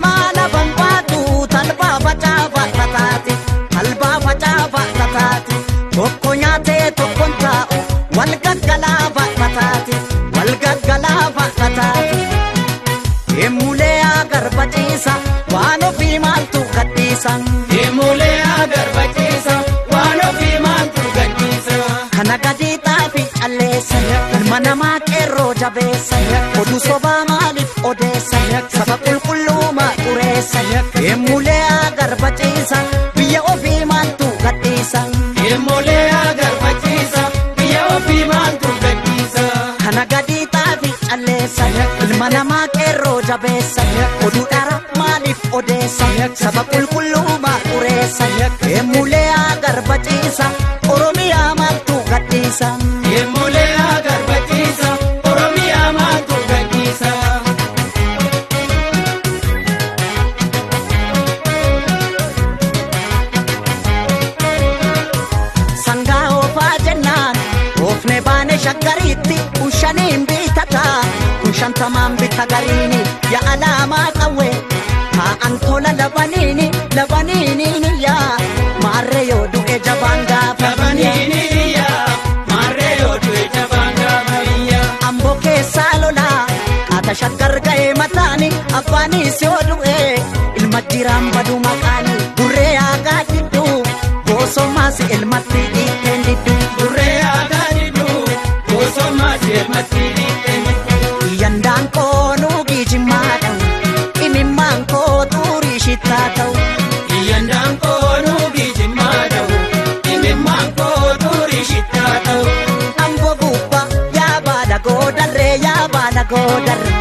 mala bambatu talba facaafa tataati talba facaafa tataati tokko nyaatee tokkon taa'u wal gaggalaafa tataati wal gaggalaafa tataati emulee agarbachiisa waan ofii maaltu gadhiisa emulee agarbachiisa waan ofii maaltu gadhiisa kana gadii xaafi calleessa ilma namaa qeerroo jabeessa oduu sobaa maaliif odeessa saba qulqulluuma xureessa emulee agarbachiisa biyya ofii maaltu gadhiisa emulee agarbachiisa biyya ofii maaltu gadhiisa kana gadii xaafi calleessa ilma namaa qeerroo jabeessa oduu dhara maaliif odeessa saba qulqulluuma xureessa emulee agarbachiisa oromiyaa maaltu gadhiisa emulee agarbachiisa oromiyaa maaltu gadhiisa sangaa oofaa jennaan oofne baane shaggariitti kun shaniin bitata kun shantamaan bita gariini ya alaamaa qawwe taa'an tola labaniini labaniini yaa maarre yoo du'e jabaan gaafa labaniini yaa maarre yoo du'e jabaan gaafa amboo keessaa lolaa qaata shaggar ga'ee mataani abbaanis yoo du'e ilma jiraan badu maqaani burree aagaa diddu goosommaas ilmatti dhiiteen diddu burree aagaa diddu goosommaas ilmatti dhiiteen diddu yandaan koonuu giijimmaa ta'u imimmaan koo xurii shittaa ta'u yandaan koonuu giijimmaa ta'u imimmaan koo xurii shittaa ta'u amboo gubba yaa baala goodarree yaa baala goodarre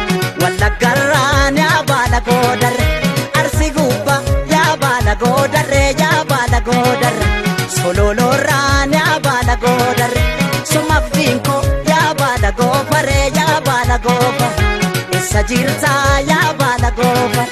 wallaggarraan yaa baala goodarre arsi gubba yaa baala goodarree yaa baala goodarre sololoorraan yaa baala goodarre sumafdiinko yaa baala goofaree yaa baala goofa isa jirtaa yaa baala goofa